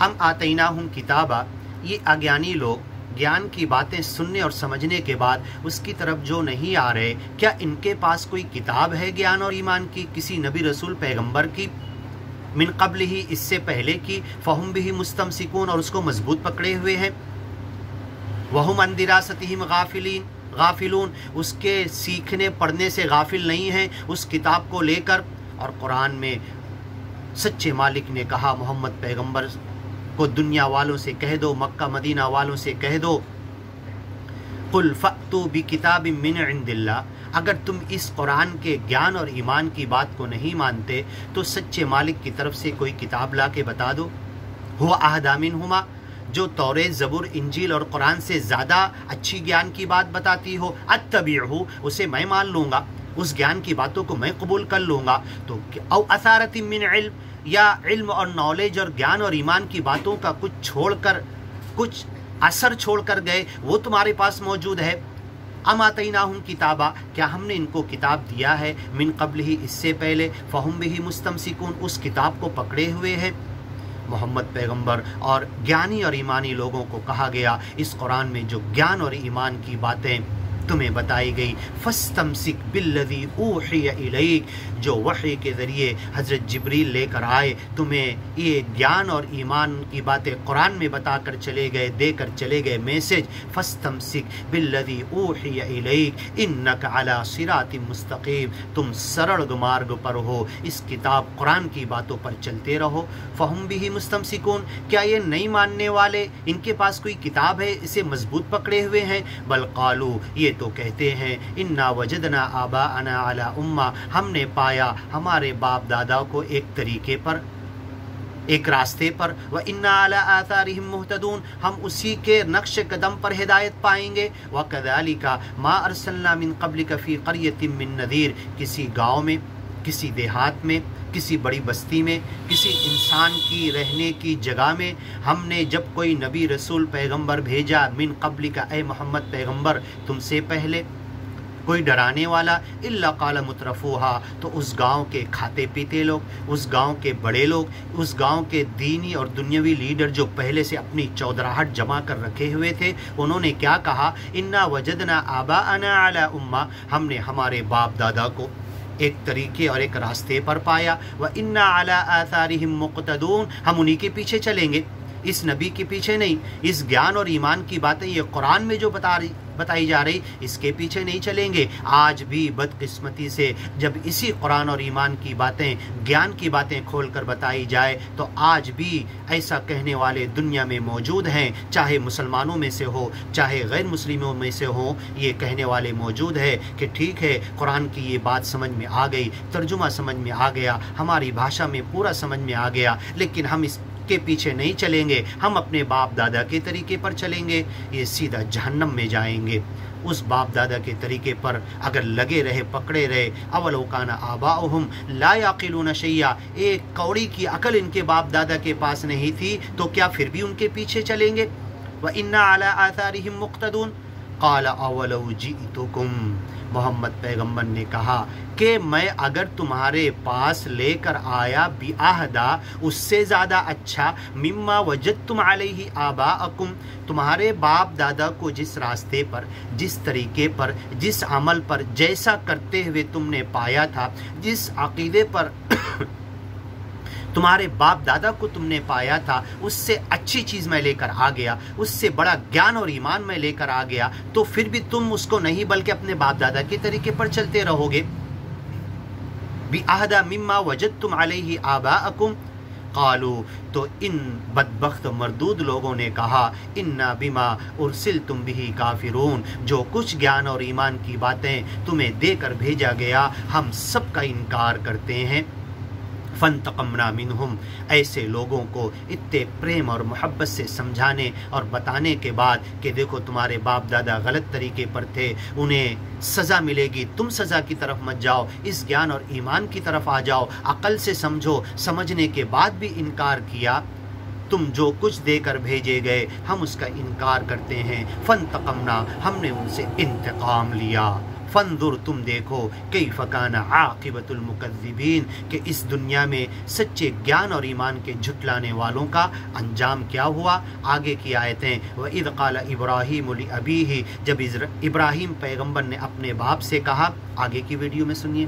अम आतैनाहुम किताबा, ये अज्ञानी लोग ज्ञान की बातें सुनने और समझने के बाद उसकी तरफ जो नहीं आ रहे, क्या इनके पास कोई किताब है ज्ञान और ईमान की, किसी नबी रसूल पैगंबर की, मिन क़ब्ल ही, इससे पहले की, फ़हुम बिही मुस्तमसिकून, और उसको मजबूत पकड़े हुए हैं, वहुम अन दिरासतिहिम गाफिलून, उसके सीखने पढ़ने से गाफिल नहीं हैं उस किताब को लेकर। और कुरान में सच्चे मालिक ने कहा मोहम्मद पैगंबर को दुनिया वालों से कह दो, मक्का मदीना वालों से कह दो, कुल फ़अतू बि किताबिम मिन इंदिल्लाह, अगर तुम इस कुरान के ज्ञान और ईमान की बात को नहीं मानते तो सच्चे मालिक की तरफ से कोई किताब ला के बता दो, हुवा अहदा मिनहुमा, जो तौरेत ज़बूर इंजील और कुरान से ज़्यादा अच्छी ज्ञान की बात बताती हो, अत्तबिअहु, उसे मैं मान लूँगा, उस ज्ञान की बातों को मैं कबूल कर लूँगा। तो औ असारतिम मिन इल्म, या इल्म और नॉलेज और ज्ञान और ईमान की बातों का कुछ छोड़कर, कुछ असर छोड़कर गए, वो तुम्हारे पास मौजूद है। अम आतैनाहुम किताबा, क्या हमने इनको किताब दिया है, मिन क़ब्ल ही, इससे पहले, फ़हुम बिही मुस्तमसिकून, उस किताब को पकड़े हुए हैं। मोहम्मद पैगंबर और ज्ञानी और ईमानी लोगों को कहा गया इस कुरान में जो ज्ञान और ईमान की बातें तुम्हें बताई गई, फस्तमसिक बिल्लज़ी ऊहिय इलैक, जो वही के ज़रिए हज़रत जिब्रील लेकर आए, तुम्हें ये ज्ञान और ईमान की बातें कुरान में बता कर चले गए, देकर चले गए मैसेज, फस्तमसिक बिल्लज़ी ऊहिय इलैक इन्नका अला सिरातिम मुस्तक़ीम, तुम सरल मार्ग पर हो, इस किताब कुरान की बातों पर चलते रहो। फ़हुम बिही मुस्तमसिकून, क्या ये नहीं मानने वाले, इनके पास कोई किताब है, इसे मजबूत पकड़े हुए हैं। बल क़ालू, ये तो कहते हैं, इन्ना वजदना आबाअना अला उम्मा, हमने पाया हमारे बाप दादा को एक तरीके पर, एक रास्ते पर, व इन्ना अला आथारिहिम मुहतदून, हम उसी के नक्श कदम पर हिदायत पाएंगे। व कज़ालिका मा अरसलना मिन क़ब्लिका फ़ी क़रयतिन मिन नज़ीर, किसी गाँव में, किसी देहात में, किसी बड़ी बस्ती में, किसी इंसान की रहने की जगह में हमने जब कोई नबी रसूल पैगंबर भेजा, मिन क़ब्लिका, ए मोहम्मद पैगंबर तुमसे पहले, कोई डराने वाला, इल्ला क़ाल मुत्रफ़ूहा, तो उस गांव के खाते पीते लोग, उस गांव के बड़े लोग, उस गांव के दीनी और दुनियावी लीडर जो पहले से अपनी चौधराहट जमा कर रखे हुए थे, उन्होंने क्या कहा, इन्ना वजदना आबाअना अला उम्मा, हमने हमारे बाप दादा को एक तरीके और एक रास्ते पर पाया, व इन्ना अला आथारिहिम मुक़्तदून, हम उन्हीं के पीछे चलेंगे, इस नबी के पीछे नहीं। इस ज्ञान और ईमान की बातें ये कुरान में जो बताई जा रही, इसके पीछे नहीं चलेंगे। आज भी बदकिस्मती से जब इसी कुरान और ईमान की बातें, ज्ञान की बातें खोलकर बताई जाए, तो आज भी ऐसा कहने वाले दुनिया में मौजूद हैं, चाहे मुसलमानों में से हो, चाहे गैर मुस्लिमों में से हो, ये कहने वाले मौजूद है कि ठीक है, कुरान की ये बात समझ में आ गई, तर्जुमा समझ में आ गया, हमारी भाषा में पूरा समझ में आ गया, लेकिन हम इस के पीछे नहीं चलेंगे, हम अपने बाप दादा के तरीके पर चलेंगे, ये सीधा जहन्नम में जाएंगे। उस बाप दादा के तरीके पर अगर लगे रहे, पकड़े रहे, अवलो काना आबाउहुम ला याक़िलून शैया, एक कौड़ी की अकल इनके बाप दादा के पास नहीं थी, तो क्या फिर भी उनके पीछे चलेंगे। व इन्ना अला आथारिहिम मुक़्तदून, क़ाल अवलो जिअतुकुम, मोहम्मद पैगम्बर ने कहा कि मैं अगर तुम्हारे पास लेकर आया बिअहदा, उससे ज़्यादा अच्छा, मिम्मा वजदतुम अलैहि आबाअकुम, तुम्हारे बाप दादा को जिस रास्ते पर, जिस तरीके पर, जिस अमल पर, जैसा करते हुए तुमने पाया था, जिस अक़ीदे पर तुम्हारे बाप दादा को तुमने पाया था, उससे अच्छी चीज़ मैं लेकर आ गया, उससे बड़ा ज्ञान और ईमान मैं लेकर आ गया, तो फिर भी तुम उसको नहीं बल्कि अपने बाप दादा के तरीके पर चलते रहोगे। बिअहदा मिम्मा वजदतुम अलैहि आबाअकुम, क़ालू, तो इन बदबख्त मरदूद लोगों ने कहा, इन्ना बिमा उरसिलतुम बिही काफिरून, जो कुछ ज्ञान और ईमान की बातें तुम्हें देकर भेजा गया, हम सब का इनकार करते हैं। फ़ंतक़मना मिनहुम, ऐसे लोगों को इतने प्रेम और मोहब्बत से समझाने और बताने के बाद कि देखो तुम्हारे बाप दादा गलत तरीके पर थे, उन्हें सज़ा मिलेगी, तुम सज़ा की तरफ मत जाओ, इस ज्ञान और ईमान की तरफ आ जाओ, अक़ल से समझो, समझने के बाद भी इनकार किया, तुम जो कुछ देकर भेजे गए हम उसका इनकार करते हैं। फ़ंतक़मना, हमने उनसे इंतकाम लिया। فانظر تم دیکھو کیف کان عاقبۃ المکذبین کہ اس دنیا میں سچے گیان اور ایمان کے جھٹلانے والوں کا انجام کیا ہوا۔ آگے کی آیتیں وَإِذْ قَالَ إِبْرَاهِيمُ لِأَبِيهِ جب ابراہیم پیغمبر نے اپنے باپ سے کہا، آگے کی ویڈیو میں سنیے۔